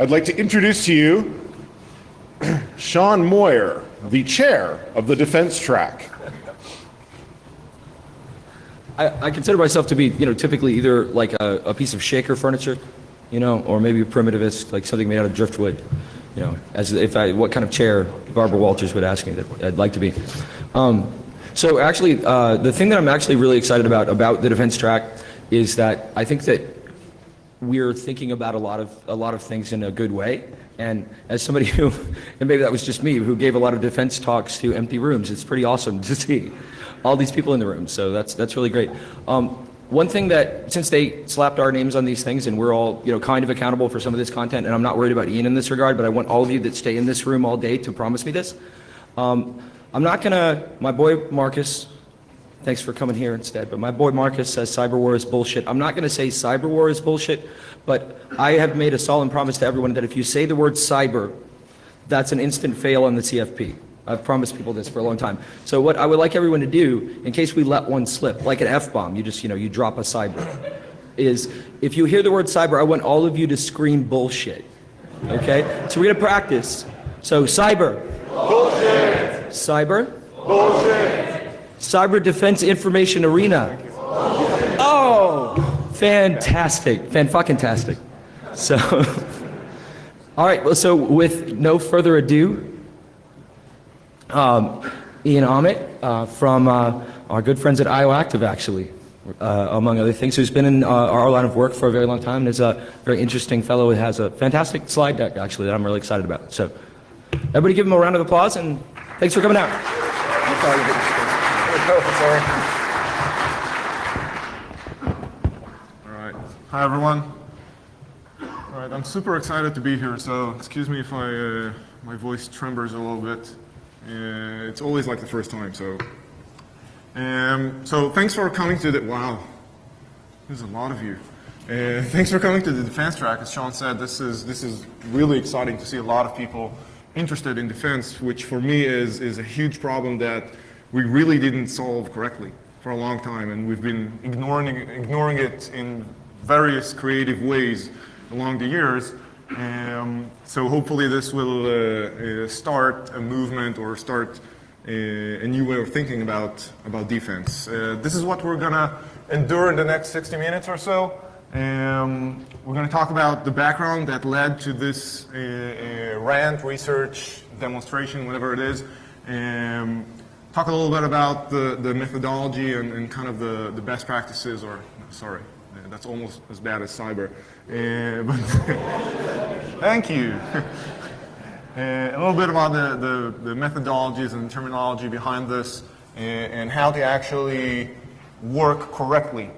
I'd like to introduce to you Sean Moyer, the chair of the defense track. I consider myself to be, typically either like a piece of shaker furniture, or maybe a primitivist, like something made out of driftwood, what kind of chair Barbara Walters would ask me that I'd like to be. So actually, the thing that I'm actually really excited about the defense track is that I think that we're thinking about a lot of things in a good way. And as somebody who, and maybe that was just me, who gave a lot of defense talks to empty rooms, it's pretty awesome to see all these people in the room. So that's really great. One thing that, since they slapped our names on these things and we're all, kind of accountable for some of this content, and I'm not worried about Ian in this regard, but I want all of you that stay in this room all day to promise me this. I'm not gonna, my boy Marcus, thanks for coming here instead, but my boy Marcus says cyber war is bullshit. I'm not gonna say cyber war is bullshit, but I have made a solemn promise to everyone that if you say the word cyber, that's an instant fail on the CFP. I've promised people this for a long time. So what I would like everyone to do, in case we let one slip, like an F-bomb, you just, you drop a cyber, is if you hear the word cyber, I want all of you to scream bullshit, okay? So we're gonna practice. So cyber. Bullshit. Cyber. Bullshit. Cyber Defense Information Arena. Oh, fantastic, fan-fucking-tastic. So, all right, well, so with no further ado, Ian Amit from our good friends at IOActive, actually, among other things, who's been in our line of work for a very long time and is a very interesting fellow who has a fantastic slide deck, actually, that I'm really excited about. So everybody give him a round of applause, and thanks for coming out. All right. Hi, everyone. All right, I'm super excited to be here, so excuse me if my voice tremors a little bit. It's always like the first time, so. So thanks for coming to the, wow, there's a lot of you. Thanks for coming to the defense track. As Sean said, this is really exciting to see a lot of people interested in defense, which for me is a huge problem that we really didn't solve correctly for a long time, and we've been ignoring it in various creative ways along the years. So hopefully this will start a movement or start a new way of thinking about defense. This is what we're gonna endure in the next 60 minutes or so. We're gonna talk about the background that led to this rant, research, demonstration, whatever it is. Talk a little bit about the methodology and kind of the best practices, or sorry, that's almost as bad as cyber. But thank you. A little bit about the methodologies and terminology behind this, and how to actually work correctly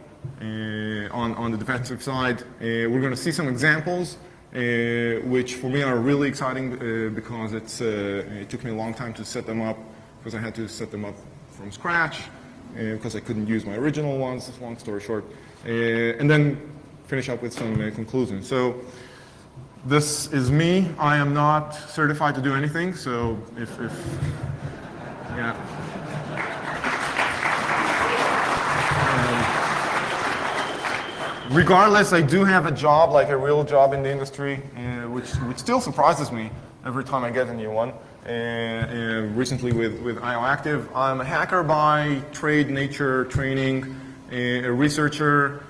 on the defensive side. We're going to see some examples, which for me are really exciting because it took me a long time to set them up, because I had to set them up from scratch, because I couldn't use my original ones, long story short. And then finish up with some conclusions. So this is me. I am not certified to do anything, so if yeah. Regardless, I do have a job, like a real job in the industry, which still surprises me every time I get a new one. Recently with IOActive, I'm a hacker by trade, nature, training, a researcher,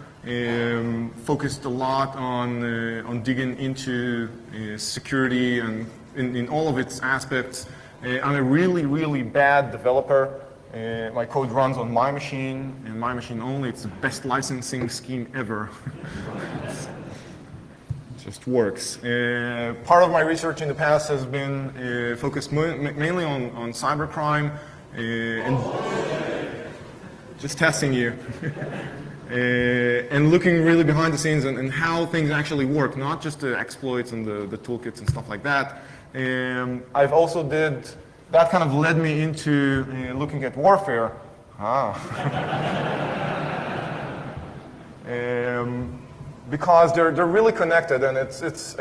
focused a lot on digging into security and in all of its aspects. I'm a really bad developer. My code runs on my machine, and my machine only. It's the best licensing scheme ever. It just works. Part of my research in the past has been focused mainly on cybercrime, and just testing you. And looking really behind the scenes and how things actually work, not just the exploits and the toolkits and stuff like that. I've also that kind of led me into looking at warfare. Because they're really connected, and it's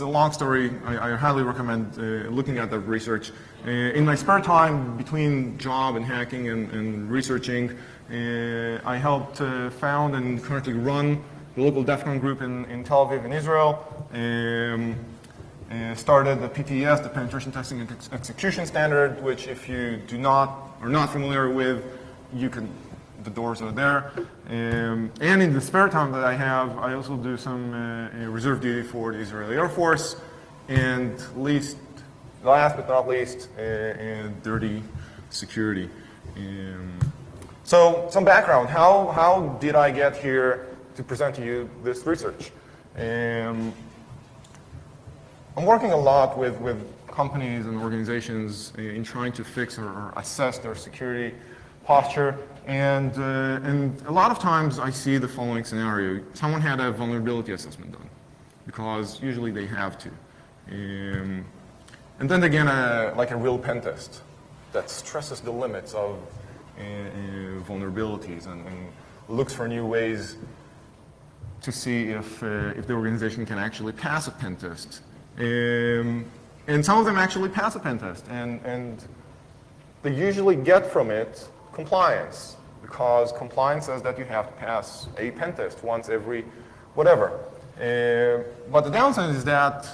a long story. I highly recommend looking at that research. In my spare time between job and hacking and researching, I helped found and currently run the local DEF CON group in Tel Aviv in Israel. started the PTS, the Penetration Testing and Execution Standard, which if you are not familiar with, the doors are there. And in the spare time that I have, I also do some reserve duty for the Israeli Air Force, and last but not least, dirty security. So some background, how did I get here to present to you this research? I'm working a lot with companies and organizations in trying to fix or assess their security posture, and a lot of times I see the following scenario. Someone had a vulnerability assessment done, because usually they have to. And then again, like a real pen test that stresses the limits of vulnerabilities and looks for new ways to see if the organization can actually pass a pen test. And some of them actually pass a pen test, and they usually get from it compliance, because compliance says that you have to pass a pen test once every whatever. But the downside is that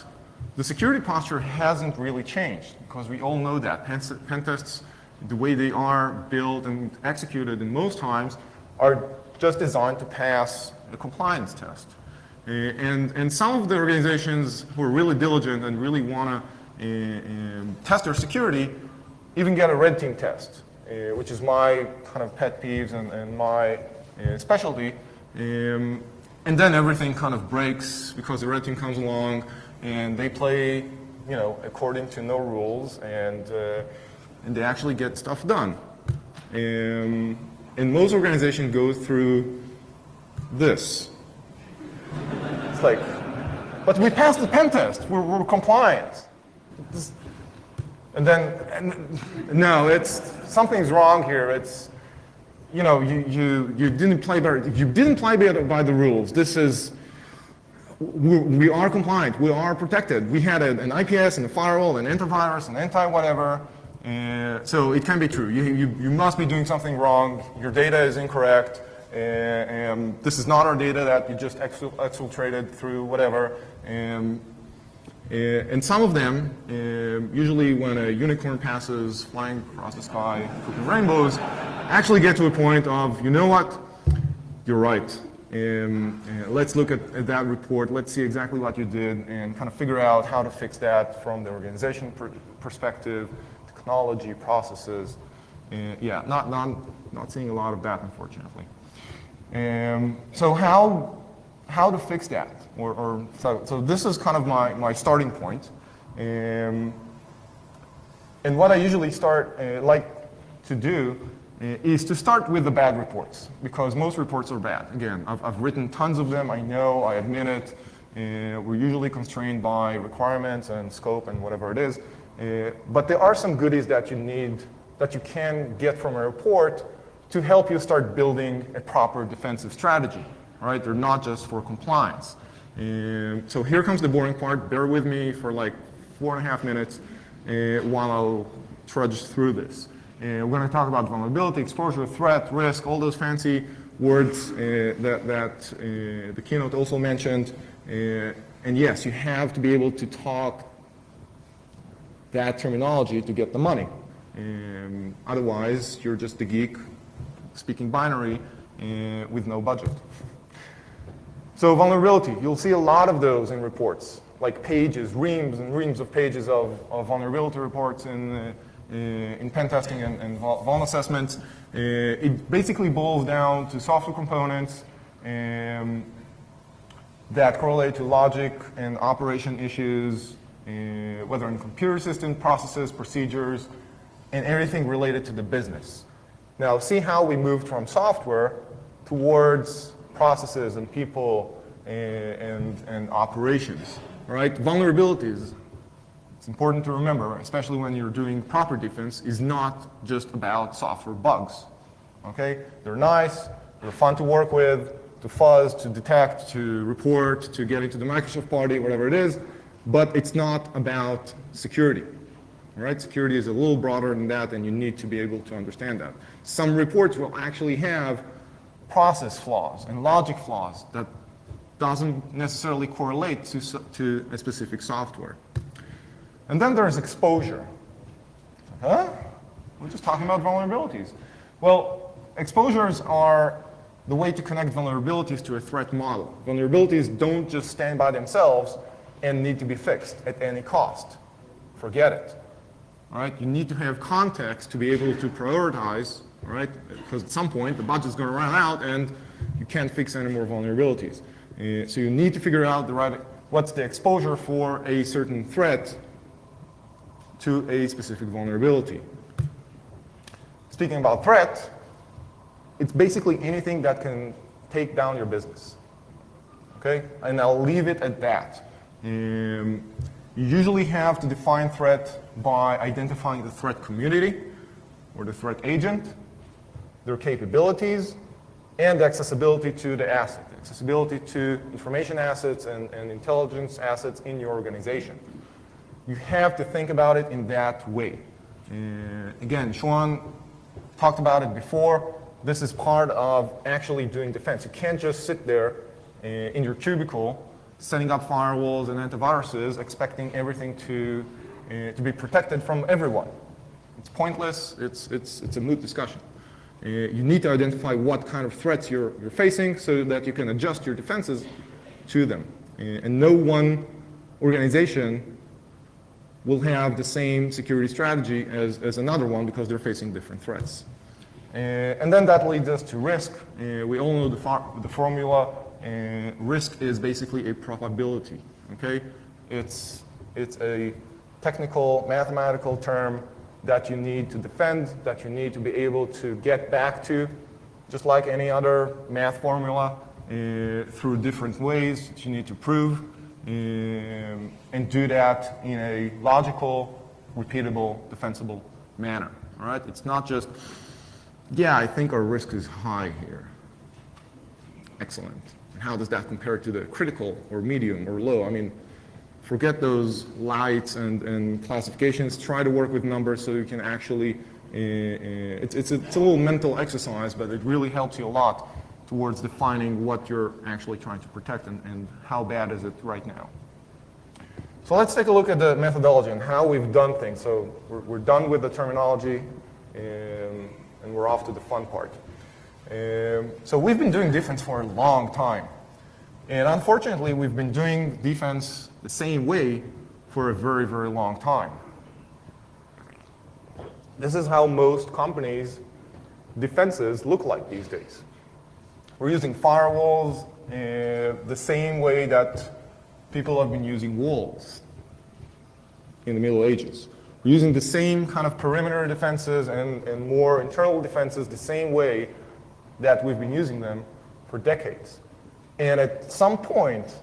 the security posture hasn't really changed, because we all know that pen tests, the way they are built and executed in most times, are just designed to pass a compliance test. And some of the organizations who are really diligent and really want to test their security even get a red team test, which is my kind of pet peeves and my specialty. And then everything kind of breaks because the red team comes along and they play, according to no rules, and they actually get stuff done. And most organizations go through this. It's like, but we passed the pen test. We're compliant. And then, no, something's wrong here. It's, you didn't play by the rules. We are compliant. We are protected. We had an IPS and a firewall, an antivirus, an anti-whatever. So it can be true. You must be doing something wrong. Your data is incorrect. This is not our data that you just exfiltrated through whatever. And some of them, usually when a unicorn passes flying across the sky, cooking rainbows, actually get to a point of, you know what, you're right. Let's look at that report. Let's see exactly what you did and kind of figure out how to fix that from the organization perspective, technology, processes. Yeah, not seeing a lot of that, unfortunately. So how to fix that? So this is kind of my starting point. And what I usually like to do is to start with the bad reports, because most reports are bad. Again, I've written tons of them, I know, I admit it. We're usually constrained by requirements and scope and whatever it is. But there are some goodies that you can get from a report to help you start building a proper defensive strategy, right? They're not just for compliance. So here comes the boring part. Bear with me for like 4.5 minutes while I'll trudge through this. We're going to talk about vulnerability, exposure, threat, risk, all those fancy words that the keynote also mentioned. And yes, you have to be able to talk that terminology to get the money. Otherwise, you're just a geek speaking binary with no budget. So vulnerability, you'll see a lot of those in reports, like pages, reams and reams of pages of vulnerability reports in pen testing and vuln assessments. It basically boils down to software components that correlate to logic and operation issues, whether in computer system, processes, procedures, and everything related to the business. Now, see how we moved from software towards processes and people and operations, right? Vulnerabilities, it's important to remember, especially when you're doing proper defense, is not just about software bugs, okay? They're nice, they're fun to work with, to fuzz, to detect, to report, to get into the Microsoft party, whatever it is, but it's not about security. All right, security is a little broader than that, and you need to be able to understand that. Some reports will actually have process flaws and logic flaws that doesn't necessarily correlate to a specific software. And then there's exposure. Huh? We're just talking about vulnerabilities. Well, exposures are the way to connect vulnerabilities to a threat model. Vulnerabilities don't just stand by themselves and need to be fixed at any cost. Forget it. All right? You need to have context to be able to prioritize, all right? Because at some point the budget's going to run out and you can't fix any more vulnerabilities. So you need to figure out what's the exposure for a certain threat to a specific vulnerability. Speaking about threat, it's basically anything that can take down your business. Okay? And I'll leave it at that. You usually have to define threat by identifying the threat community or the threat agent, their capabilities, and accessibility to the asset, accessibility to information assets and intelligence assets in your organization. You have to think about it in that way. Again, Sean talked about it before. This is part of actually doing defense. You can't just sit there in your cubicle setting up firewalls and antiviruses expecting everything to be protected from everyone. It's pointless. It's a moot discussion. You need to identify what kind of threats you're facing so that you can adjust your defenses to them. And no one organization will have the same security strategy as another one because they're facing different threats. And then that leads us to risk. We all know the formula. Risk is basically a probability. Okay, it's a technical mathematical term that you need to defend, that you need to be able to get back to, just like any other math formula, through different ways that you need to prove, and do that in a logical, repeatable, defensible manner. All right? It's not just, yeah, I think our risk is high here. Excellent. And how does that compare to the critical or medium or low? I mean, forget those lights and classifications. Try to work with numbers so you can actually, it's a little mental exercise, but it really helps you a lot towards defining what you're actually trying to protect and how bad is it right now. So let's take a look at the methodology and how we've done things. So we're done with the terminology and we're off to the fun part. So we've been doing defense for a long time. And unfortunately, we've been doing defense the same way for a very, very long time. This is how most companies' defenses look like these days. We're using firewalls the same way that people have been using walls in the Middle Ages. We're using the same kind of perimeter defenses and more internal defenses the same way that we've been using them for decades. And at some point,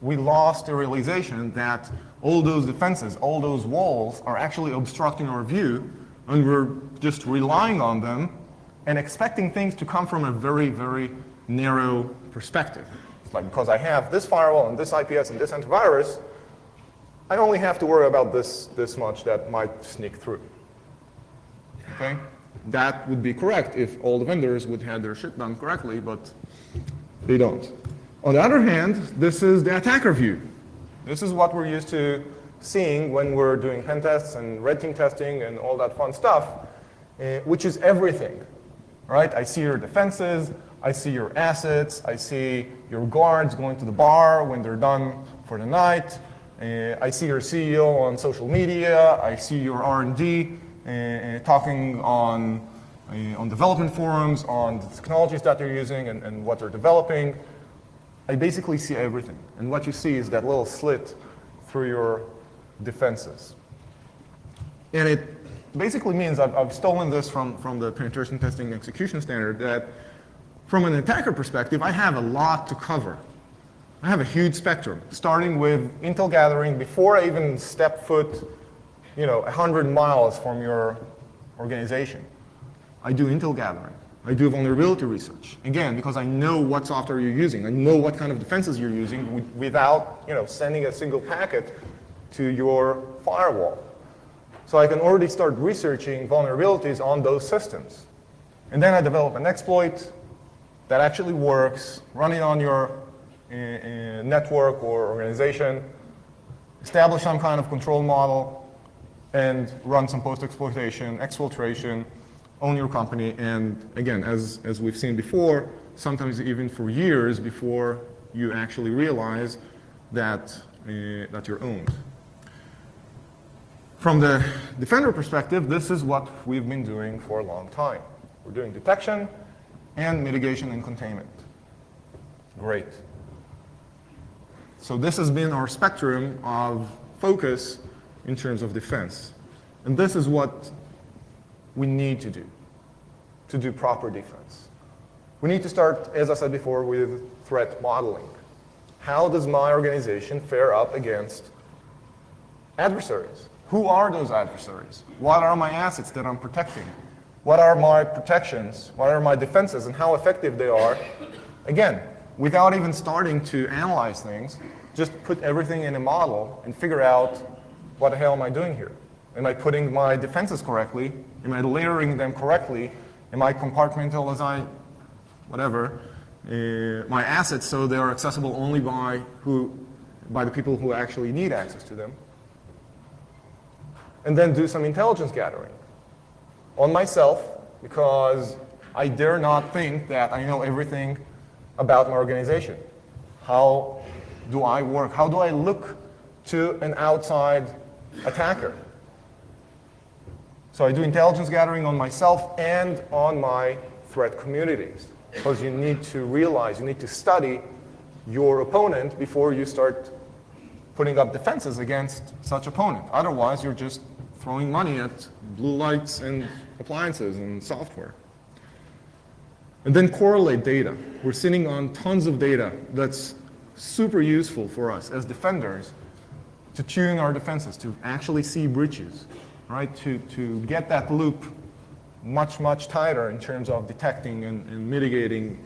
we lost the realization that all those defenses, all those walls are actually obstructing our view, and we're just relying on them and expecting things to come from a very, very narrow perspective. It's like, because I have this firewall and this IPS and this antivirus, I only have to worry about this much that might sneak through. Okay? That would be correct if all the vendors would have their shit done correctly, but they don't. On the other hand, this is the attacker view. This is what we're used to seeing when we're doing pen tests and red team testing and all that fun stuff, which is everything. Right? I see your defenses, I see your assets, I see your guards going to the bar when they're done for the night, I see your CEO on social media, I see your R&D talking on development forums, on the technologies that they're using and what they're developing. I basically see everything. And what you see is that little slit through your defenses. And it basically means, I've stolen this from the penetration testing execution standard, that from an attacker perspective, I have a lot to cover. I have a huge spectrum, starting with intel gathering before I even step foot 100 miles from your organization. I do intel gathering. I do vulnerability research. Again, because I know what software you're using. I know what kind of defenses you're using without sending a single packet to your firewall. So I can already start researching vulnerabilities on those systems. And then I develop an exploit that actually works, running on your network or organization. establish some kind of control model, and run some post-exploitation, exfiltration on your company. And again, as we've seen before, sometimes even for years before you actually realize that, that you're owned. From the defender perspective, this is what we've been doing for a long time. We're doing detection and mitigation and containment. Great. So this has been our spectrum of focus in terms of defense. And this is what we need to do proper defense. We need to start, as I said before, with threat modeling. How does my organization fare up against adversaries? Who are those adversaries? What are my assets that I'm protecting? What are my protections? What are my defenses and how effective they are? Again, without even starting to analyze things, just put everything in a model and figure out what the hell am I doing here? Am I putting my defenses correctly? Am I layering them correctly? Am I compartmentalizing, whatever, my assets so they are accessible only by the people who actually need access to them? And then do some intelligence gathering on myself, because I dare not think that I know everything about my organization. How do I work? How do I look to an outside attacker? So I do intelligence gathering on myself and on my threat communities, because you need to realize, you need to study your opponent before you start putting up defenses against such opponent. Otherwise, you're just throwing money at blue lights and appliances and software. And then correlate data. We're sitting on tons of data that's super useful for us as defenders to tune our defenses, to actually see breaches, right? To get that loop much, much tighter in terms of detecting and mitigating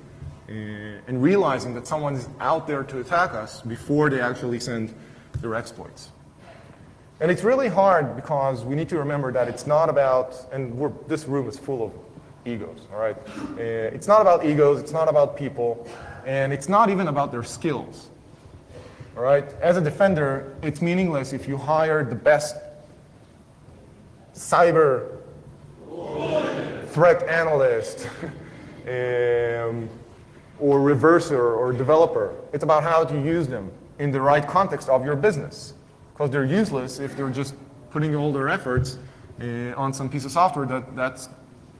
and realizing that someone is out there to attack us before they actually send their exploits. And it's really hard because we need to remember that it's not about, and this room is full of egos, all right? It's not about egos, it's not about people, and it's not even about their skills, all right? As a defender, it's meaningless if you hire the best cyber threat analyst or reverser or developer. It's about how to use them in the right context of your business. Because they're useless if they're just putting all their efforts on some piece of software that's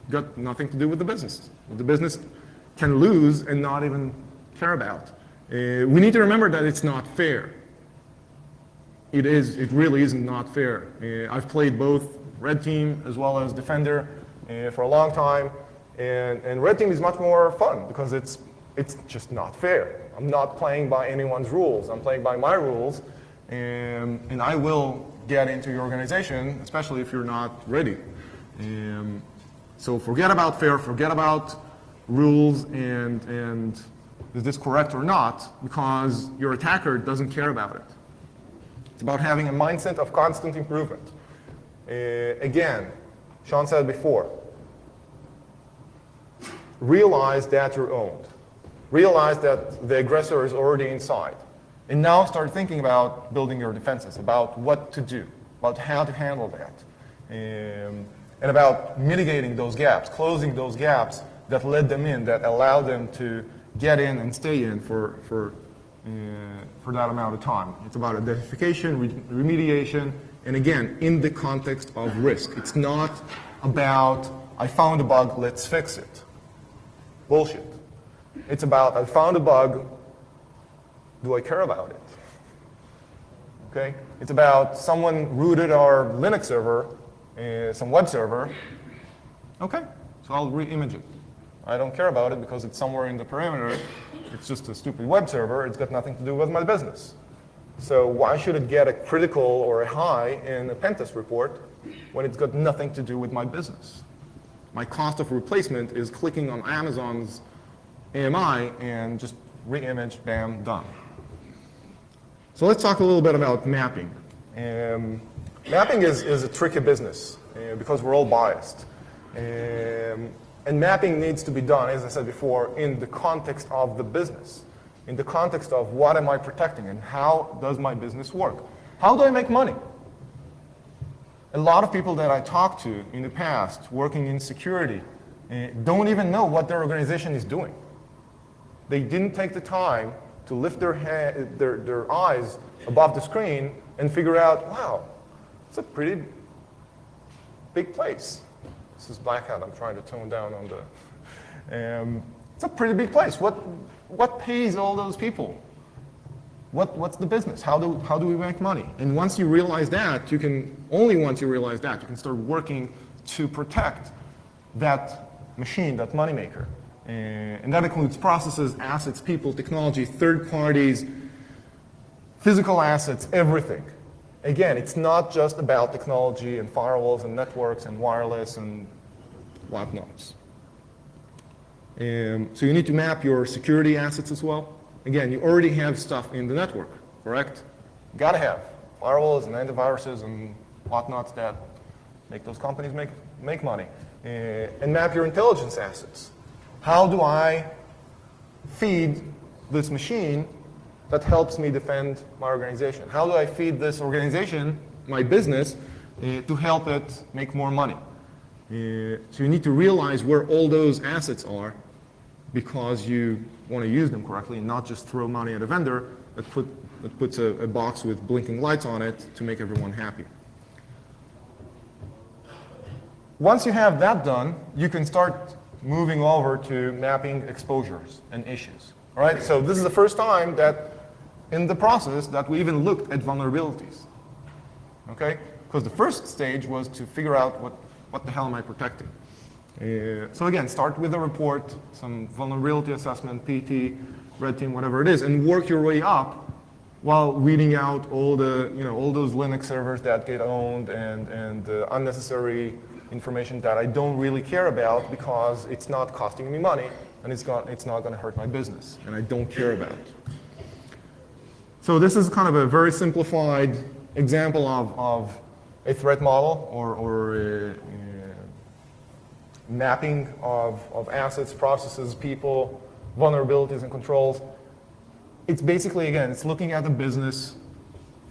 got nothing to do with the business. The business can lose and not even care about. We need to remember that it's not fair. It really isn't not fair. I've played both Red Team as well as Defender for a long time, and Red Team is much more fun because it's just not fair. I'm not playing by anyone's rules. I'm playing by my rules. And I will get into your organization, especially if you're not ready. So forget about fair, forget about rules and is this correct or not, because your attacker doesn't care about it. It's about having a mindset of constant improvement. Again, Sean said before, realize that you're owned. Realize that the aggressor is already inside. And now start thinking about building your defenses, about what to do, about how to handle that, and about mitigating those gaps, closing those gaps that led them in, that allowed them to get in and stay in for that amount of time. It's about identification, remediation, and again, in the context of risk. It's not about, I found a bug, let's fix it. Bullshit. It's about, I found a bug, do I care about it? Okay? It's about someone rooted our Linux server, some web server. Okay, so I'll re-image it. I don't care about it because it's somewhere in the perimeter. It's just a stupid web server. It's got nothing to do with my business. So why should it get a critical or a high in a pen test report when it's got nothing to do with my business? My cost of replacement is clicking on Amazon's AMI and just re-image, bam, done. So let's talk a little bit about mapping. Mapping is a tricky business because we're all biased. And mapping needs to be done, as I said before, in the context of the business, in the context of what am I protecting and how does my business work. How do I make money? A lot of people that I talked to in the past working in security don't even know what their organization is doing. They didn't take the time to lift their eyes above the screen and figure out, wow, it's a pretty big place. This is Black Hat. I'm trying to tone down on the... it's a pretty big place. What pays all those people? What's the business? How do we make money? And once you realize that, only once you realize that, you can start working to protect that machine, that moneymaker. And that includes processes, assets, people, technology, third parties, physical assets, everything. Again, it's not just about technology and firewalls and networks and wireless and whatnots. So you need to map your security assets as well. Again, you already have stuff in the network, correct? You gotta have firewalls and antiviruses and whatnots that make those companies make money. And map your intelligence assets. How do I feed this machine that helps me defend my organization? How do I feed this organization, my business, to help it make more money? So you need to realize where all those assets are because you want to use them correctly and not just throw money at a vendor that puts a box with blinking lights on it to make everyone happy. Once you have that done, you can start moving over to mapping exposures and issues. All right, so this is the first time that in the process that we even looked at vulnerabilities. Okay, because the first stage was to figure out what the hell am I protecting. So again, start with a report, some vulnerability assessment, PT, red team, whatever it is, and work your way up while weeding out all those Linux servers that get owned and unnecessary information that I don't really care about because it's not costing me money and it's not going to hurt my business and I don't care about it. So this is kind of a very simplified example of a threat model or mapping of assets, processes, people, vulnerabilities, and controls. It's basically, again, it's looking at the business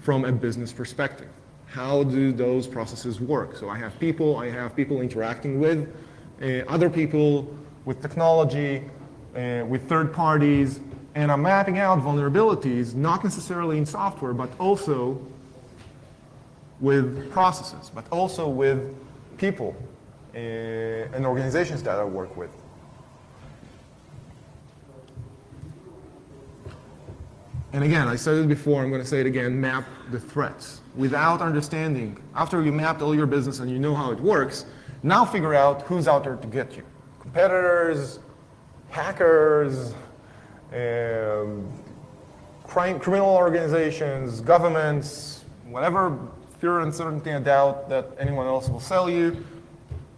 from a business perspective. How do those processes work? So I have people interacting with other people, with technology, with third parties, and I'm mapping out vulnerabilities, not necessarily in software, but also with processes, but also with people and organizations that I work with. And again, I said it before, I'm going to say it again, map the threats. Without understanding, after you mapped all your business and you know how it works, now figure out who's out there to get you. Competitors, hackers, criminal organizations, governments, whatever fear, uncertainty, and doubt that anyone else will sell you.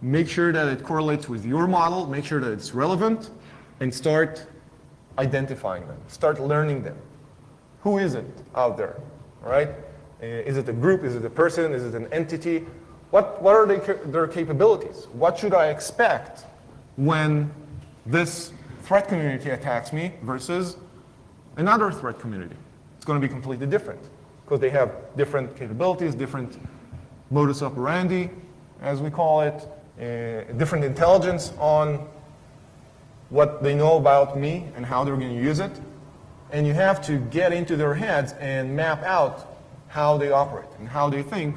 Make sure that it correlates with your model, make sure that it's relevant, and start identifying them, start learning them. Who is it out there, all right? Is it a group, is it a person, is it an entity? What are their capabilities? What should I expect when this threat community attacks me versus another threat community? It's going to be completely different because they have different capabilities, different modus operandi, as we call it, different intelligence on what they know about me and how they're going to use it. And you have to get into their heads and map out how they operate and how they think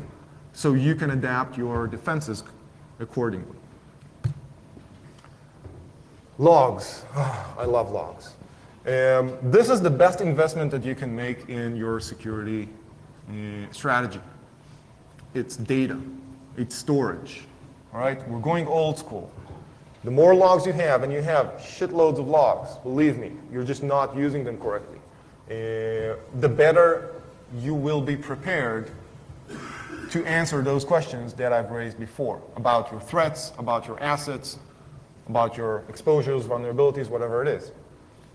so you can adapt your defenses accordingly. Logs. Oh, I love logs. This is the best investment that you can make in your security strategy. It's data. It's storage. All right? We're going old school. The more logs you have, and you have shitloads of logs, believe me, you're just not using them correctly, the better you will be prepared to answer those questions that I've raised before about your threats, about your assets, about your exposures, vulnerabilities, whatever it is.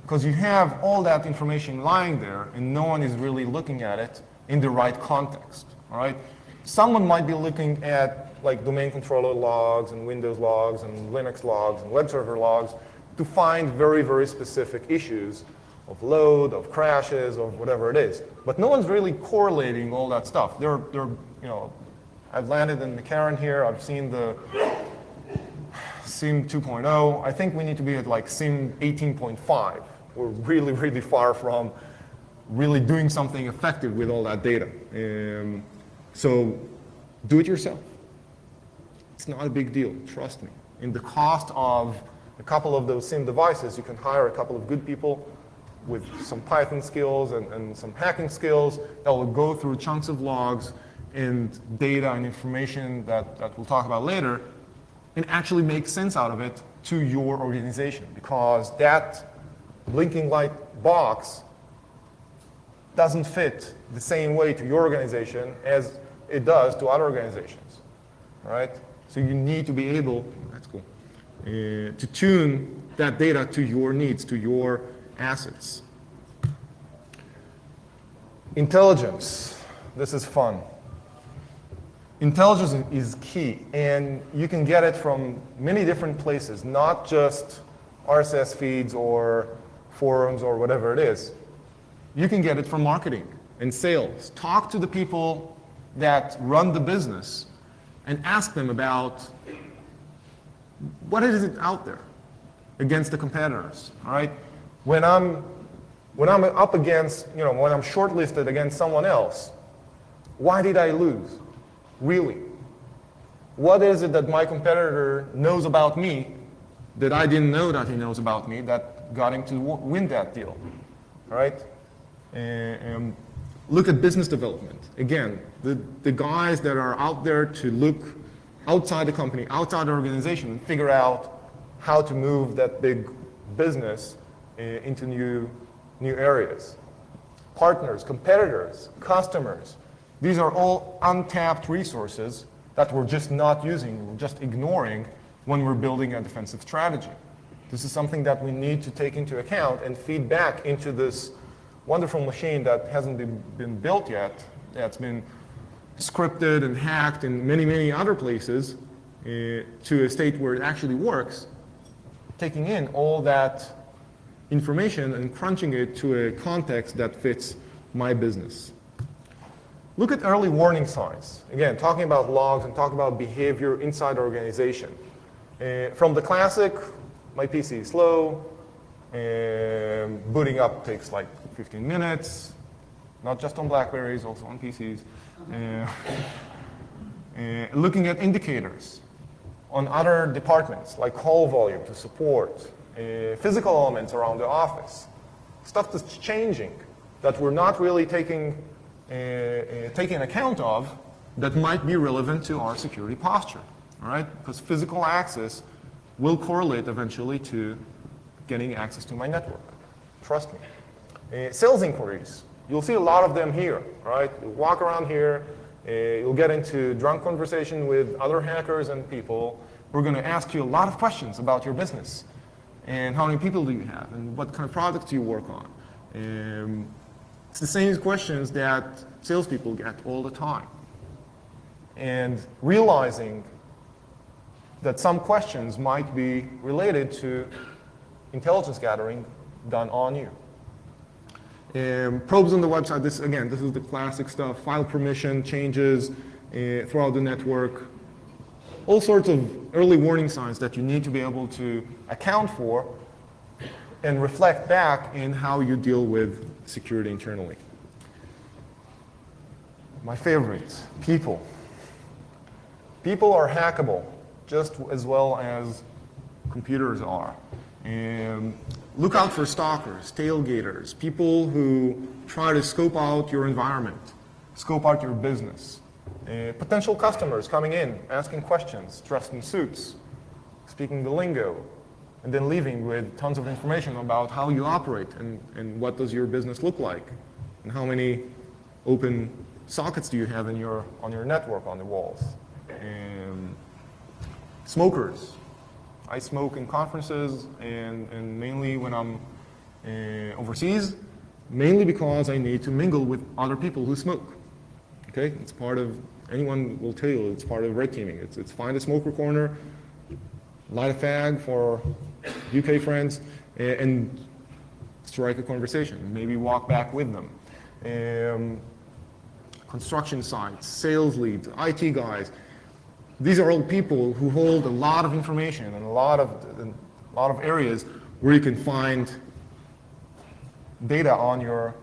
Because you have all that information lying there and no one is really looking at it in the right context, all right? Someone might be looking at like domain controller logs and Windows logs and Linux logs and web server logs to find very, very specific issues of load, of crashes, of whatever it is. But no one's really correlating all that stuff. I've landed in McCarran here. I've seen the SIM 2.0. I think we need to be at like SIM 18.5. We're really, really far from really doing something effective with all that data. So do it yourself. It's not a big deal, trust me. In the cost of a couple of those SIM devices, you can hire a couple of good people with some Python skills and some hacking skills that will go through chunks of logs and data and information that we'll talk about later and actually make sense out of it to your organization, because that blinking light box doesn't fit the same way to your organization as it does to other organizations, right? So you need to be able, that's cool, to tune that data to your needs, to your assets. Intelligence, this is fun. Intelligence is key, and you can get it from many different places, not just RSS feeds or forums or whatever it is. You can get it from marketing and sales. Talk to the people that run the business and ask them about what is it out there against the competitors, all right? When I'm up against, when I'm shortlisted against someone else, why did I lose? Really? What is it that my competitor knows about me that I didn't know that he knows about me that got him to win that deal, all right? And look at business development. Again, the guys that are out there to look outside the company, outside the organization, and figure out how to move that big business into new areas. Partners, competitors, customers. These are all untapped resources that we're just not using, we're just ignoring when we're building a defensive strategy. This is something that we need to take into account and feed back into this wonderful machine that hasn't been built yet, that's been scripted and hacked in many, many other places to a state where it actually works, taking in all that information and crunching it to a context that fits my business. Look at early warning signs. Again, talking about logs and talking about behavior inside the organization. From the classic, my PC is slow, booting up takes like 15 minutes, not just on BlackBerries, also on PCs. Looking at indicators on other departments, like call volume to support, physical elements around the office, stuff that's changing that we're not really taking account of that might be relevant to our security posture, all right? Because physical access will correlate eventually to getting access to my network. Trust me. Sales inquiries. You'll see a lot of them here, all right? You walk around here, you'll get into drunk conversation with other hackers and people. We're going to ask you a lot of questions about your business and how many people do you have and what kind of products do you work on. It's the same questions that salespeople get all the time. And realizing that some questions might be related to intelligence gathering done on you. Probes on the website, this is the classic stuff, file permission changes throughout the network, all sorts of early warning signs that you need to be able to account for and reflect back in how you deal with security internally. My favorite, people. People are hackable just as well as computers are. And look out for stalkers, tailgaters, people who try to scope out your environment, scope out your business. Potential customers coming in, asking questions, dressed in suits, speaking the lingo, and then leaving with tons of information about how you operate and what does your business look like, and how many open sockets do you have on your network on the walls. Smokers. I smoke in conferences and mainly when I'm overseas, mainly because I need to mingle with other people who smoke. Okay, it's part of, anyone will tell you, it's part of red teaming. It's find a smoker corner, light a fag for UK friends, and strike a conversation, maybe walk back with them. Construction sites, sales leads, IT guys. These are all people who hold a lot of information and a lot of areas where you can find data on your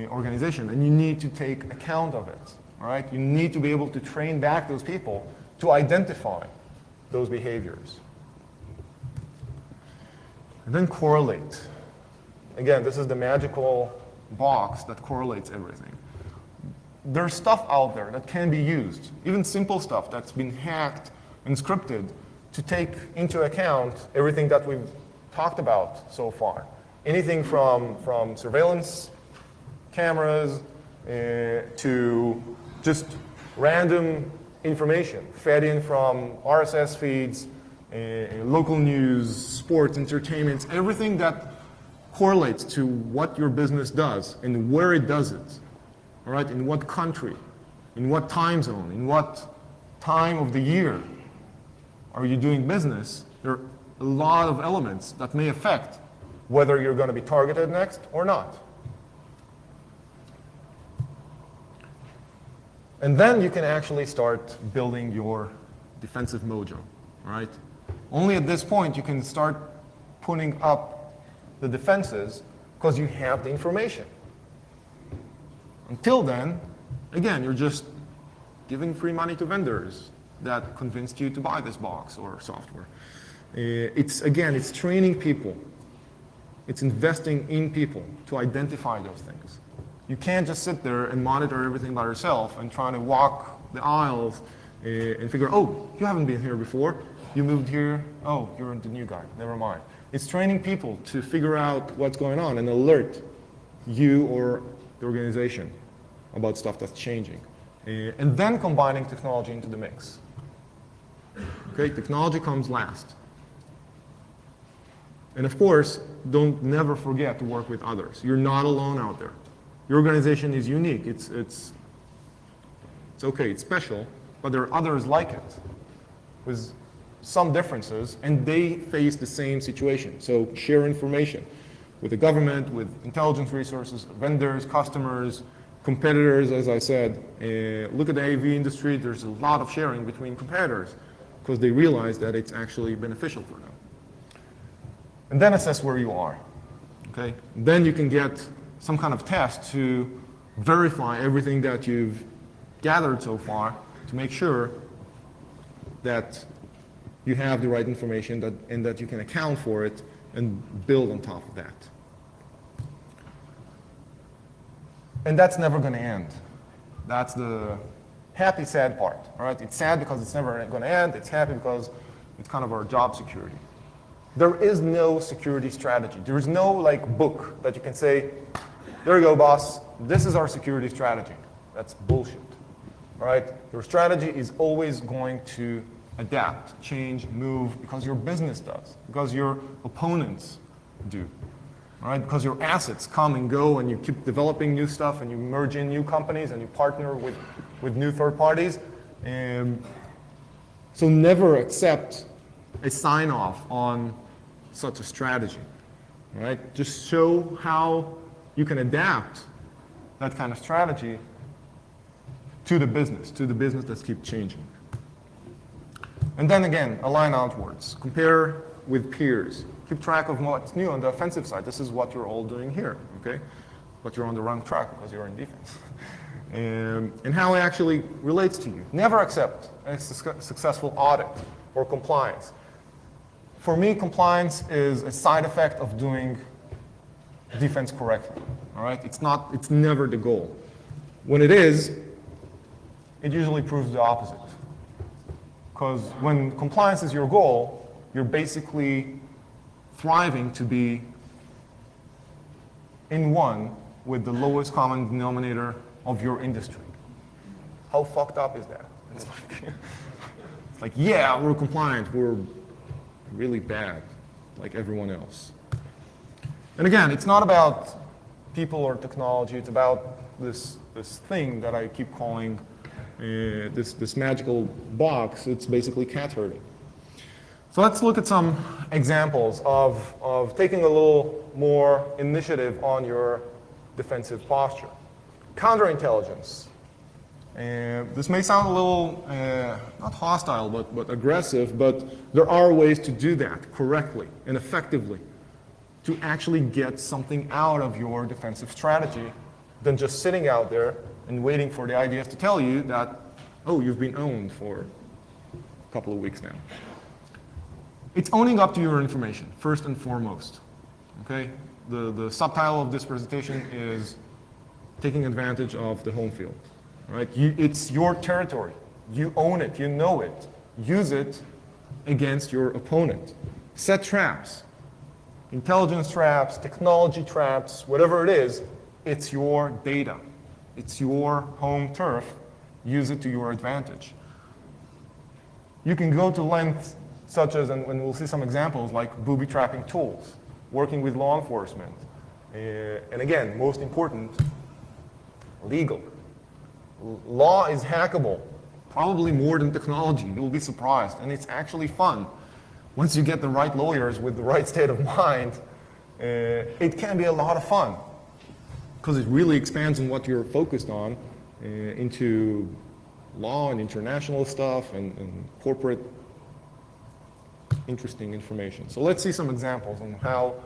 organization, and you need to take account of it. All right, you need to be able to train back those people to identify those behaviors. And then correlate. Again, this is the magical box that correlates everything. There's stuff out there that can be used, even simple stuff that's been hacked and scripted to take into account everything that we've talked about so far. Anything from surveillance cameras to just random information fed in from RSS feeds, local news, sports, entertainment, everything that correlates to what your business does and where it does it. All right, in what country, in what time zone, in what time of the year are you doing business? There are a lot of elements that may affect whether you're going to be targeted next or not. And then you can actually start building your defensive mojo, right? Only at this point you can start putting up the defenses because you have the information. Until then, again, you're just giving free money to vendors that convinced you to buy this box or software. It's training people. It's investing in people to identify those things. You can't just sit there and monitor everything by yourself and try to walk the aisles and figure, oh, you haven't been here before. You moved here. Oh, you're the new guy. Never mind. It's training people to figure out what's going on and alert you or the organization about stuff that's changing. And then combining technology into the mix. Okay, technology comes last. And of course, never forget to work with others. You're not alone out there. Your organization is unique. It's okay, it's special, but there are others like it with some differences, and they face the same situation. So share information with the government, with intelligence resources, vendors, customers, competitors, as I said. Look at the AV industry, there's a lot of sharing between competitors because they realize that it's actually beneficial for them. And then assess where you are, okay? Then you can get some kind of test to verify everything that you've gathered so far to make sure that you have the right information and that you can account for it and build on top of that. And that's never going to end. That's the happy, sad part, all right? It's sad because it's never going to end. It's happy because it's kind of our job security. There is no security strategy. There is no book that you can say, there you go, boss, this is our security strategy. That's bullshit, all right? Your strategy is always going to adapt, change, move, because your business does, because your opponents do, all right? Because your assets come and go and you keep developing new stuff and you merge in new companies and you partner with new third parties. So never accept a sign-off on such a strategy, all right? Just show how you can adapt that kind of strategy to the business that keeps changing. And then again, align outwards. Compare with peers. Keep track of what's new on the offensive side. This is what you're all doing here, okay? But you're on the wrong track because you're in defense. And how it actually relates to you. Never accept a successful audit or compliance. For me, compliance is a side effect of doing defense correctly, all right? It's never the goal. When it is, it usually proves the opposite. Because when compliance is your goal, you're basically thriving to be in one with the lowest common denominator of your industry. How fucked up is that? It's like, yeah, we're compliant, we're really bad, like everyone else. And again, it's not about people or technology, it's about this thing that I keep calling this magical box. It's basically cat herding. So let's look at some examples of taking a little more initiative on your defensive posture. Counterintelligence. This may sound a little, not hostile, but aggressive, but there are ways to do that correctly and effectively to actually get something out of your defensive strategy than just sitting out there and waiting for the IDF to tell you that, oh, you've been owned for a couple of weeks now. It's owning up to your information, first and foremost. Okay? The subtitle of this presentation is taking advantage of the home field. Right? It's your territory. You own it. You know it. Use it against your opponent. Set traps. Intelligence traps, technology traps, whatever it is, it's your data. It's your home turf. Use it to your advantage. You can go to lengths such as, and we'll see some examples, like booby trapping tools, working with law enforcement. And again, most important, legal. Law is hackable, probably more than technology. You'll be surprised. And it's actually fun. Once you get the right lawyers with the right state of mind, it can be a lot of fun because it really expands on what you're focused on into law and international stuff and corporate interesting information. So let's see some examples on how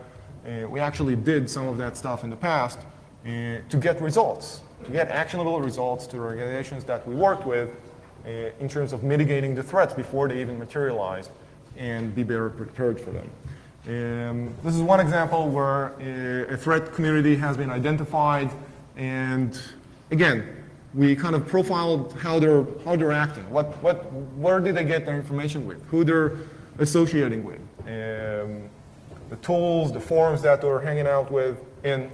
we actually did some of that stuff in the past to get results, to get actionable results to organizations that we worked with in terms of mitigating the threats before they even materialized and be better prepared for them. This is one example where a threat community has been identified, and again, we kind of profiled how they're acting, where did they get their information with, who they're associating with, the tools, the forums that they're hanging out with in,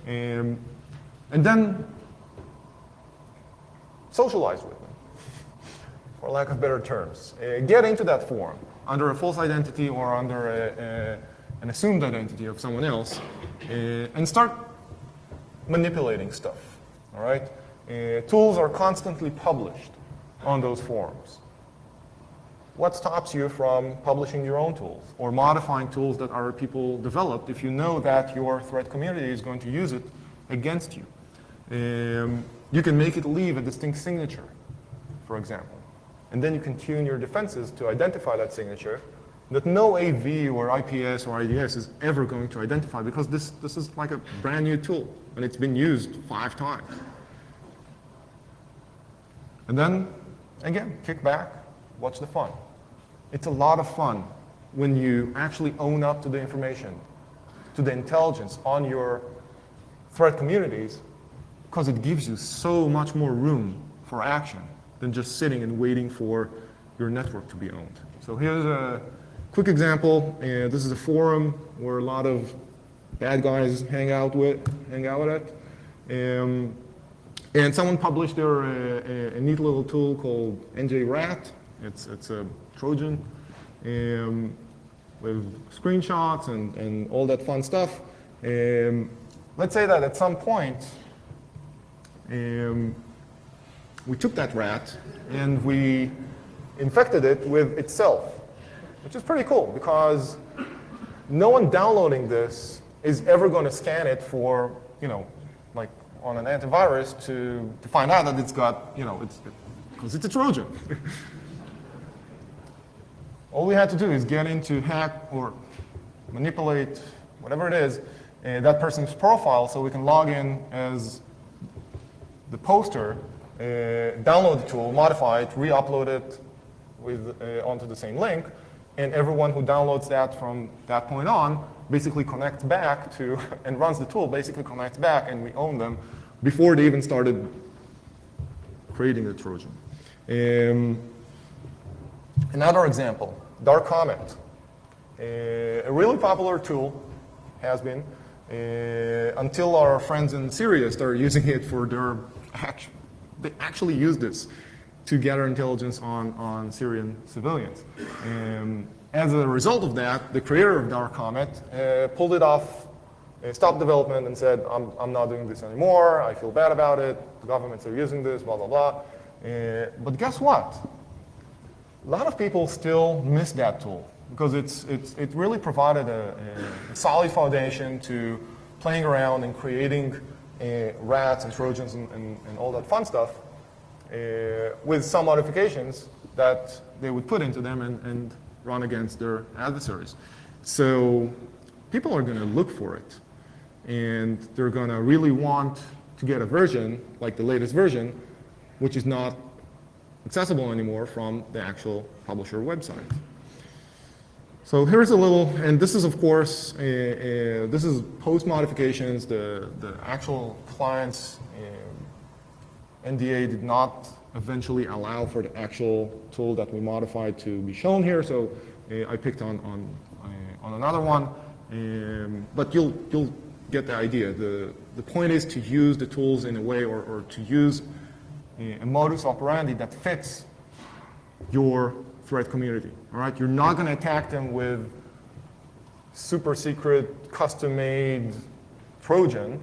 and then socialize with them, for lack of better terms. Get into that forum under a false identity or under an assumed identity of someone else, and start manipulating stuff, all right? Tools are constantly published on those forums. What stops you from publishing your own tools or modifying tools that other people developed if you know that your threat community is going to use it against you? You can make it leave a distinct signature, for example. And then you can tune your defenses to identify that signature that no AV or IPS or IDS is ever going to identify, because this is like a brand new tool and it's been used 5 times. And then, again, kick back, watch the fun. It's a lot of fun when you actually own up to the information, to the intelligence on your threat communities, because it gives you so much more room for action than just sitting and waiting for your network to be owned. So here's a quick example. This is a forum where a lot of bad guys hang out at. And someone published there a neat little tool called NJ-RAT. It's a Trojan with screenshots and all that fun stuff. Let's say that at some point, we took that rat and we infected it with itself, which is pretty cool because no one downloading this is ever going to scan it for, like on an antivirus to find out that it's got, because it's a Trojan. All we had to do is get into hack or manipulate, whatever it is, that person's profile so we can log in as the poster, download the tool, modify it, re-upload it onto the same link, and everyone who downloads that from that point on basically connects back to, and runs the tool, basically connects back, and we own them before they even started creating the Trojan. Another example, Dark Comet. A really popular tool has been, until our friends in Syria started using it for their action. They actually use this to gather intelligence on Syrian civilians. As a result of that, the creator of Dark Comet pulled it off, stopped development and said, I'm not doing this anymore, I feel bad about it, the governments are using this, blah, blah, blah. But guess what? A lot of people still miss that tool. because it really provided a solid foundation to playing around and creating rats and Trojans and all that fun stuff with some modifications that they would put into them and run against their adversaries. So people are going to look for it, and they're going to really want to get a version, like the latest version, which is not accessible anymore from the actual publisher website. So here's a little, and this is of course, this is post modifications. The actual client's NDA did not eventually allow for the actual tool that we modified to be shown here, so I picked on another one, but you'll get the idea. The point is to use the tools in a way, or to use a modus operandi that fits your threat community. All right, you're not going to attack them with super secret, custom-made Trojan.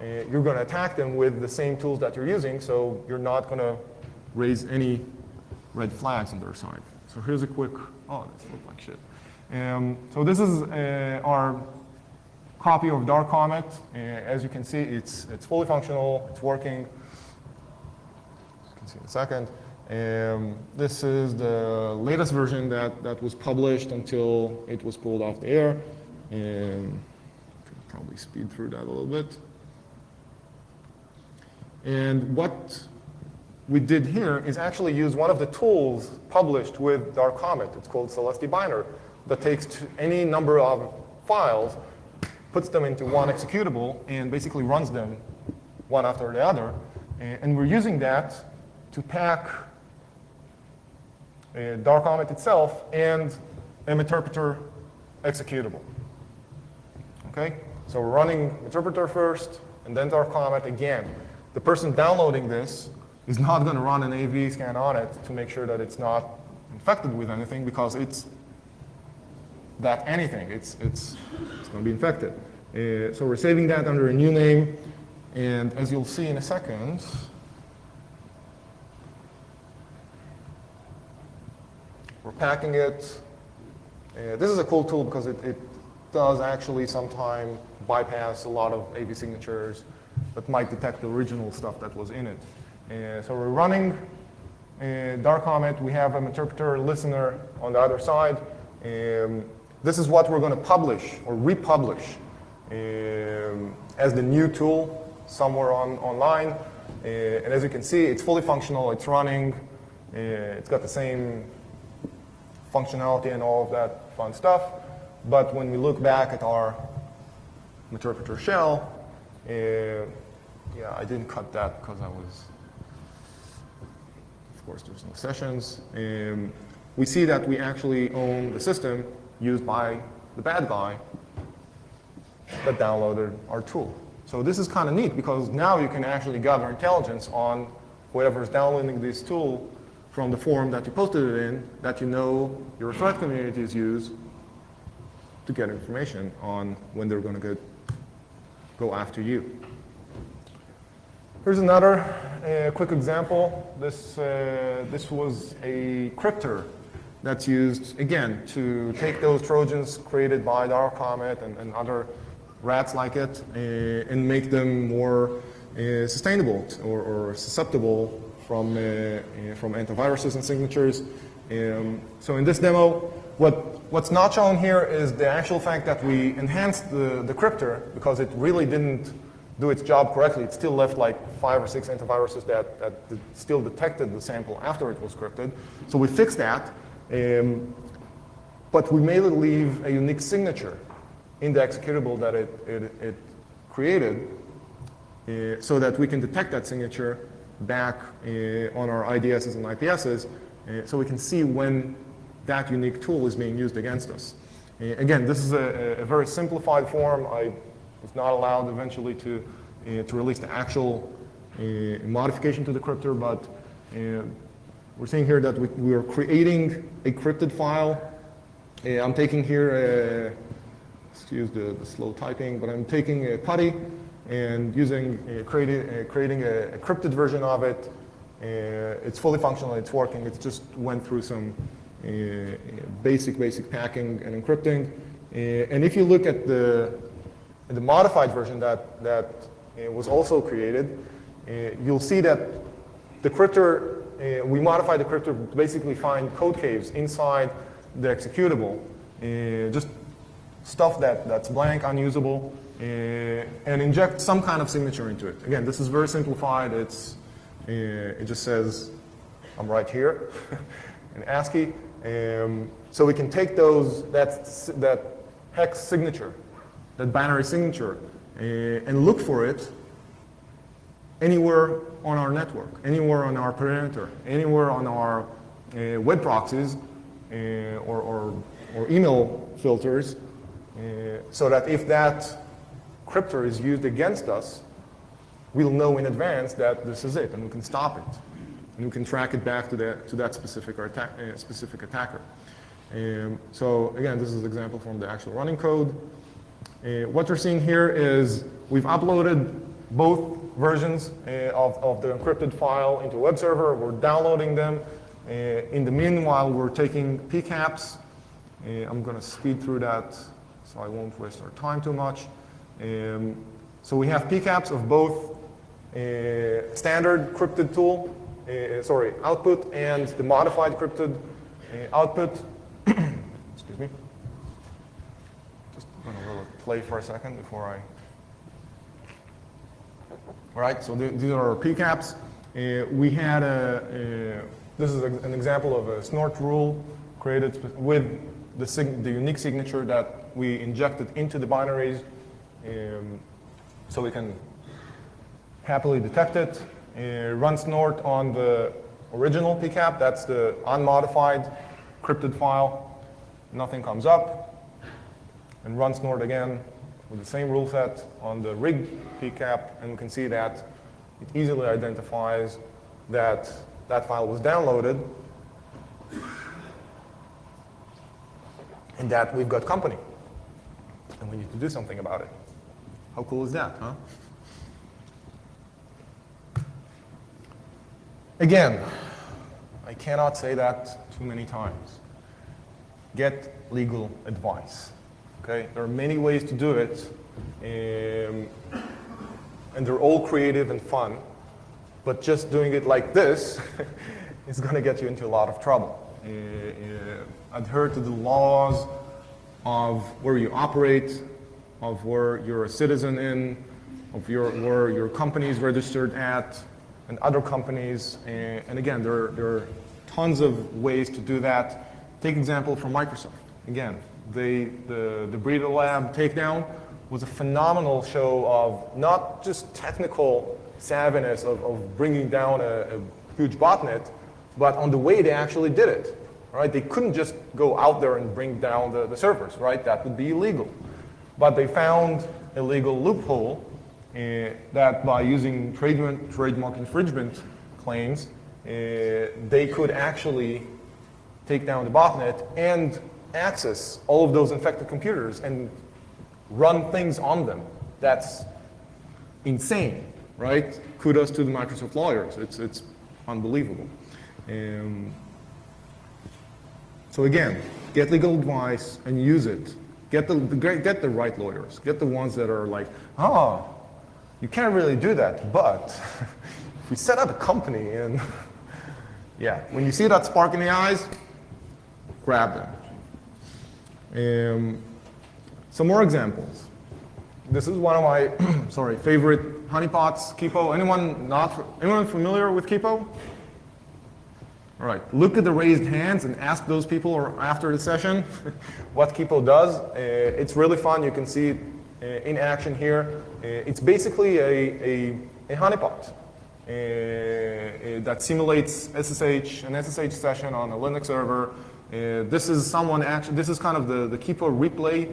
You're going to attack them with the same tools that you're using, so you're not going to raise any red flags on their side. So here's a quick, oh, this looks like shit. So this is our copy of Dark Comet. As you can see, it's fully functional, it's working. You can see in a second. This is the latest version that was published until it was pulled off the air. Can probably speed through that a little bit. And what we did here is actually use one of the tools published with Dark Comet. It's called Celesty-Binder, that takes any number of files, puts them into one executable, and basically runs them one after the other. And we're using that to pack Dark Comet itself and Meterpreter executable. Okay? So we're running Meterpreter first, and then Dark Comet again. The person downloading this is not going to run an AV scan on it to make sure that it's not infected with anything, because it's that anything. It's going to be infected. So we're saving that under a new name, and as you'll see in a second, we're packing it. This is a cool tool because it does actually sometimes bypass a lot of AV signatures that might detect the original stuff that was in it. So we're running Dark Comet. We have a Meterpreter listener on the other side. This is what we're going to publish or republish as the new tool somewhere online. And as you can see, it's fully functional. It's running. It's got the same functionality and all of that fun stuff. But when we look back at our Meterpreter shell, yeah, I didn't cut that because I was, of course, there's no sessions. We see that we actually own the system used by the bad guy that downloaded our tool. So this is kind of neat because now you can actually gather intelligence on whoever's downloading this tool from the forum that you posted it in, that you know your threat communities use to get information on when they're going to go after you. Here's another quick example. This was a crypter that's used, again, to take those Trojans created by Dark Comet and other rats like it and make them more sustainable or susceptible from antiviruses and signatures. So in this demo, what's not shown here is the actual fact that we enhanced the crypter because it really didn't do its job correctly. It still left like 5 or 6 antiviruses that still detected the sample after it was crypted. So we fixed that, but we made it leave a unique signature in the executable that it created so that we can detect that signature back on our IDSs and IPSs so we can see when that unique tool is being used against us. Again, this is a very simplified form. I was not allowed eventually to release the actual modification to the crypter, but we're seeing here that we are creating a crypted file. I'm taking here, excuse the slow typing, but I'm taking a PuTTY and creating a crypted version of it. It's fully functional, it's working. It just went through some basic packing and encrypting. And if you look at the modified version that was also created, you'll see that the cryptor, we modified the cryptor to basically find code caves inside the executable, just stuff that's blank, unusable, and inject some kind of signature into it. Again, this is very simplified. It just says, I'm right here, in ASCII. So we can take that hex signature, that binary signature, and look for it anywhere on our network, anywhere on our perimeter, anywhere on our web proxies or email filters, so that if that cryptor is used against us, we'll know in advance that this is it, and we can stop it, and we can track it back to that specific attacker. So again, this is an example from the actual running code. What you're seeing here is we've uploaded both versions of the encrypted file into a web server. We're downloading them. In the meanwhile, we're taking PCAPs. I'm going to speed through that so I won't waste our time too much. So we have PCAPs of both standard crypted tool, output, and the modified crypted output. Excuse me. Just going to let it play for a second before I. All right, so these are our PCAPs. We had this is an example of a snort rule created with the unique signature that we injected into the binaries, so we can happily detect it. Run snort on the original PCAP, that's the unmodified crypted file. Nothing comes up. And run snort again with the same rule set on the rigged PCAP, and we can see that it easily identifies that that file was downloaded and that we've got company, and we need to do something about it. How cool is that, huh? Again, I cannot say that too many times. Get legal advice. Okay? There are many ways to do it, and they're all creative and fun, but just doing it like this is going to get you into a lot of trouble. Adhere to the laws of where you operate, of where you're a citizen in, of where your company is registered at, and other companies. And again, there are tons of ways to do that. Take example from Microsoft. Again, the Breeder Lab takedown was a phenomenal show of not just technical savviness of bringing down a huge botnet, but on the way they actually did it. Right? They couldn't just go out there and bring down the servers, right? That would be illegal. But they found a legal loophole that by using trademark infringement claims, they could actually take down the botnet and access all of those infected computers and run things on them. That's insane, right? Kudos to the Microsoft lawyers. It's unbelievable. So again, get legal advice and use it. Get the right lawyers. Get the ones that are like, oh, you can't really do that, but if we set up a company and yeah, when you see that spark in the eyes, grab them. Some more examples. This is one of my favorite honeypots, Kipo. Anyone familiar with Kipo? All right, look at the raised hands and ask those people after the session what Kipo does. It's really fun. You can see it in action here. It's basically a honeypot that simulates SSH, an SSH session on a Linux server. This is kind of the Kipo replay,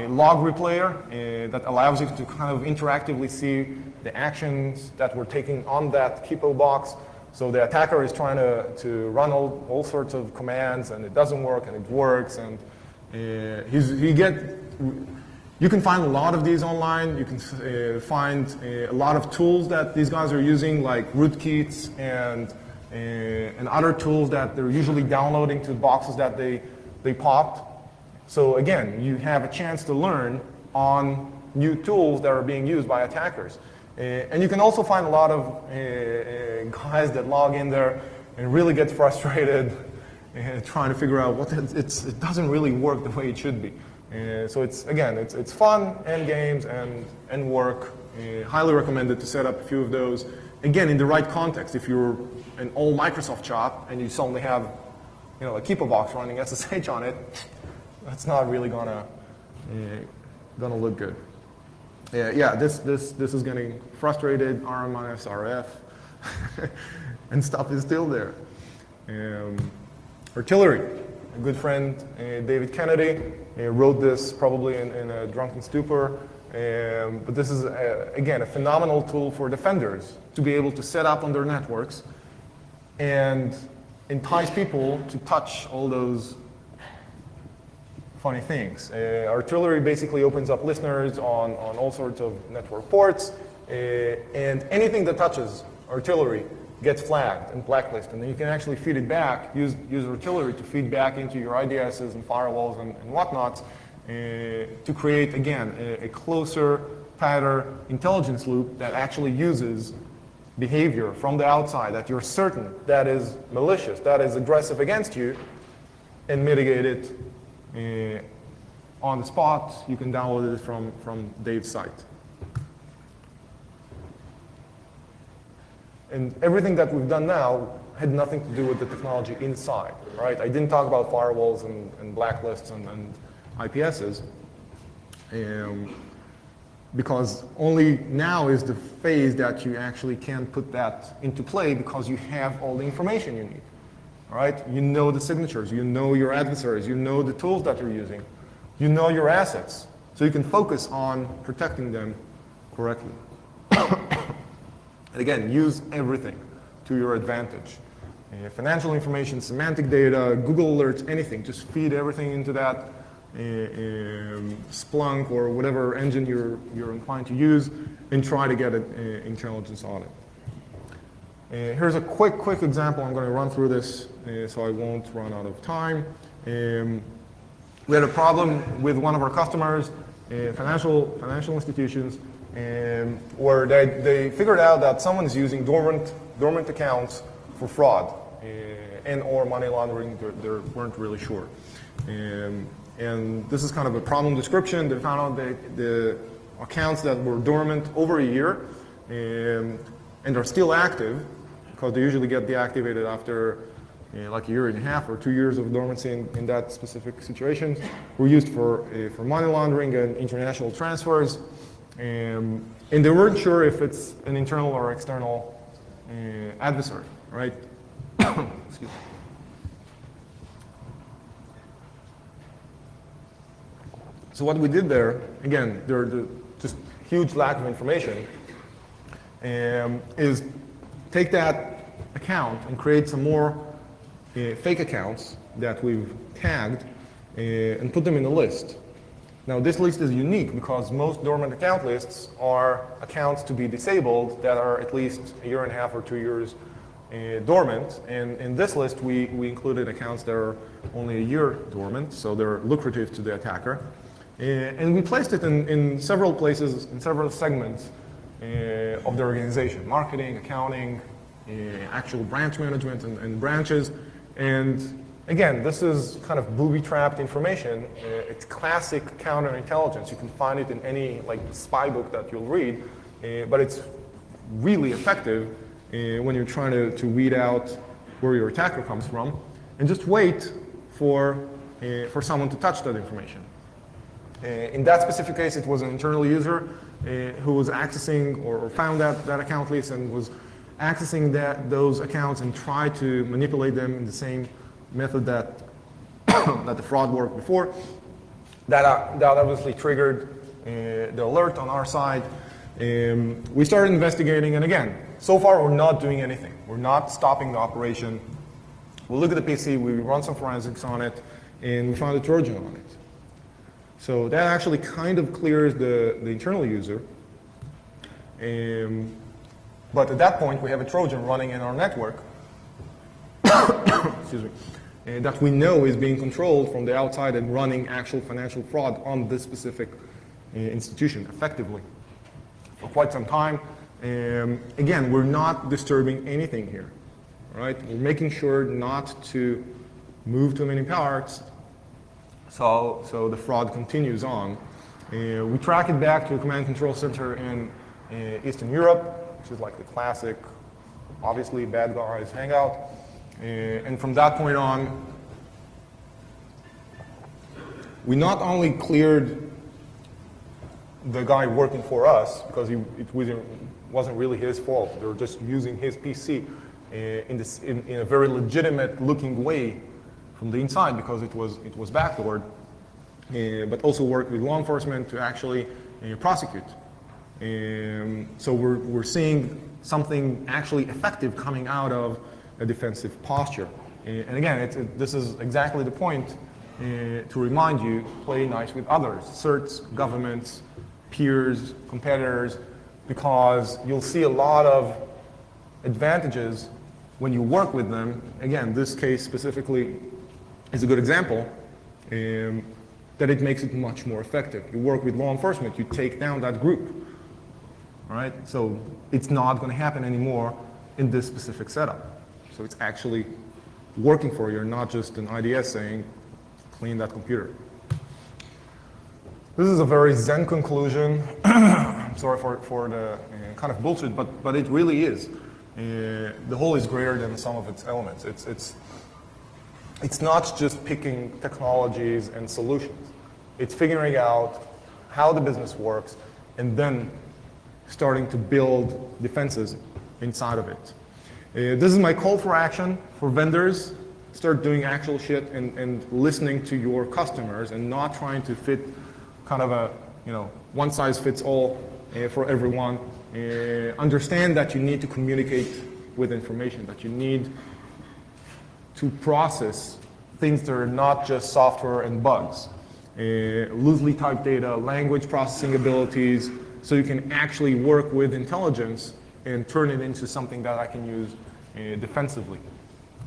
log replayer that allows you to kind of interactively see the actions that we're taking on that Kipo box. So the attacker is trying to run all sorts of commands, and it doesn't work, and it works, and you can find a lot of these online. You can find a lot of tools that these guys are using, like rootkits and and other tools that they're usually downloading to boxes that they popped. So again, you have a chance to learn on new tools that are being used by attackers. And you can also find a lot of guys that log in there and really get frustrated trying to figure out it doesn't really work the way it should be. So it's fun and games and work. Highly recommended to set up a few of those. Again, in the right context. If you're an old Microsoft shop and you suddenly have, a Keepa box running SSH on it, that's not really gonna look good. This is getting frustrated. RF, and stuff is still there. Artillery. A good friend, David Kennedy, wrote this probably in a drunken stupor. But this is, again, a phenomenal tool for defenders to be able to set up on their networks and entice people to touch all those funny things. Artillery basically opens up listeners on all sorts of network ports, and anything that touches artillery gets flagged and blacklisted, and then you can actually feed it back, use artillery to feed back into your IDSs and firewalls and whatnot, to create, again, a closer, tighter intelligence loop that actually uses behavior from the outside that you're certain that is malicious, that is aggressive against you, and mitigate it on the spot. You can download it from Dave's site. And everything that we've done now had nothing to do with the technology inside, right? I didn't talk about firewalls and blacklists and IPSs, because only now is the phase that you actually can put that into play because you have all the information you need, all right? You know the signatures, you know your adversaries, you know the tools that you're using, you know your assets, so you can focus on protecting them correctly. And again, use everything to your advantage. Financial information, semantic data, Google alerts, anything, just feed everything into that. Splunk or whatever engine you're inclined to use, and try to get intelligence on it. Here's a quick example. I'm going to run through this so I won't run out of time. We had a problem with one of our customers, financial institutions, where they figured out that someone is using dormant accounts for fraud and or money laundering. They weren't really sure. And this is kind of a problem description. They found out the accounts that were dormant over a year and are still active, because they usually get deactivated after like a year and a half or 2 years of dormancy in that specific situation, were used for money laundering and international transfers. And they weren't sure if it's an internal or external adversary, right? Excuse me. So what we did there, again, there's just huge lack of information, is take that account and create some more fake accounts that we've tagged and put them in a list. Now this list is unique because most dormant account lists are accounts to be disabled that are at least a year and a half or 2 years dormant. And in this list, we included accounts that are only a year dormant, so they're lucrative to the attacker. And we placed it in several places, in several segments of the organization: marketing, accounting, actual branch management and branches. And again, this is kind of booby-trapped information. It's classic counterintelligence. You can find it in any spy book that you'll read, but it's really effective when you're trying to weed out where your attacker comes from, and just wait for someone to touch that information. In that specific case, it was an internal user who was accessing or found that account list and was accessing those accounts and tried to manipulate them in the same method that the fraud worked before. That obviously triggered the alert on our side. We started investigating, and again, so far we're not doing anything. We're not stopping the operation. We look at the PC, we run some forensics on it, and we found a Trojan on it. So that actually kind of clears the internal user. But at that point, we have a Trojan running in our network, excuse me, that we know is being controlled from the outside and running actual financial fraud on this specific institution effectively for quite some time. Again, we're not disturbing anything here, right? We're making sure not to move too many parts, so the fraud continues on. We track it back to a command control center in Eastern Europe, which is like the classic, obviously bad guys hangout. And from that point on, we not only cleared the guy working for us, because it wasn't really his fault. They were just using his PC in a very legitimate looking way from the inside because it was backdoored, but also worked with law enforcement to actually prosecute. So we're seeing something actually effective coming out of a defensive posture. And again, this is exactly the point to remind you, play nice with others, certs, governments, peers, competitors, because you'll see a lot of advantages when you work with them. Again, this case specifically is a good example, that it makes it much more effective. You work with law enforcement, you take down that group, all right? So it's not going to happen anymore in this specific setup. So it's actually working for you, not just an IDS saying, clean that computer. This is a very zen conclusion. Sorry for the kind of bullshit, but it really is. The whole is greater than the sum of its elements. It's not just picking technologies and solutions. It's figuring out how the business works and then starting to build defenses inside of it. This is my call for action for vendors. Start doing actual shit and listening to your customers and not trying to fit kind of a one size fits all for everyone. Understand that you need to communicate with information, that you need to process things that are not just software and bugs. Loosely typed data, language processing abilities, so you can actually work with intelligence and turn it into something that I can use defensively.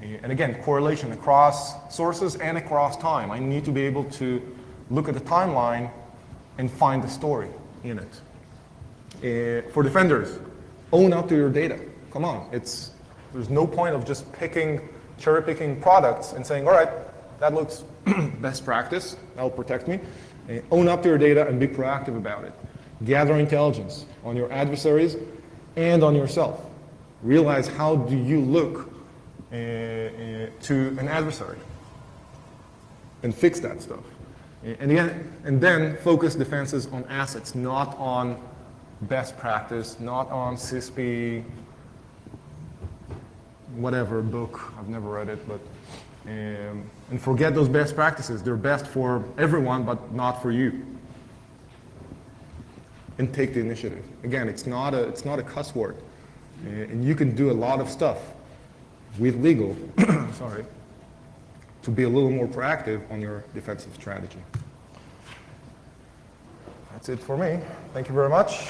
And again, correlation across sources and across time. I need to be able to look at the timeline and find the story in it. For defenders, own up to your data. Come on, there's no point of just cherry picking products and saying, all right, that looks best practice, that'll protect me. Own up to your data and be proactive about it. Gather intelligence on your adversaries and on yourself. Realize how do you look to an adversary and fix that stuff. And then focus defenses on assets, not on best practice, not on CISP, whatever book, I've never read it, but and forget those best practices. They're best for everyone, but not for you. And take the initiative. Again, it's not a cuss word, and you can do a lot of stuff with legal, sorry, to be a little more proactive on your defensive strategy. That's it for me. Thank you very much.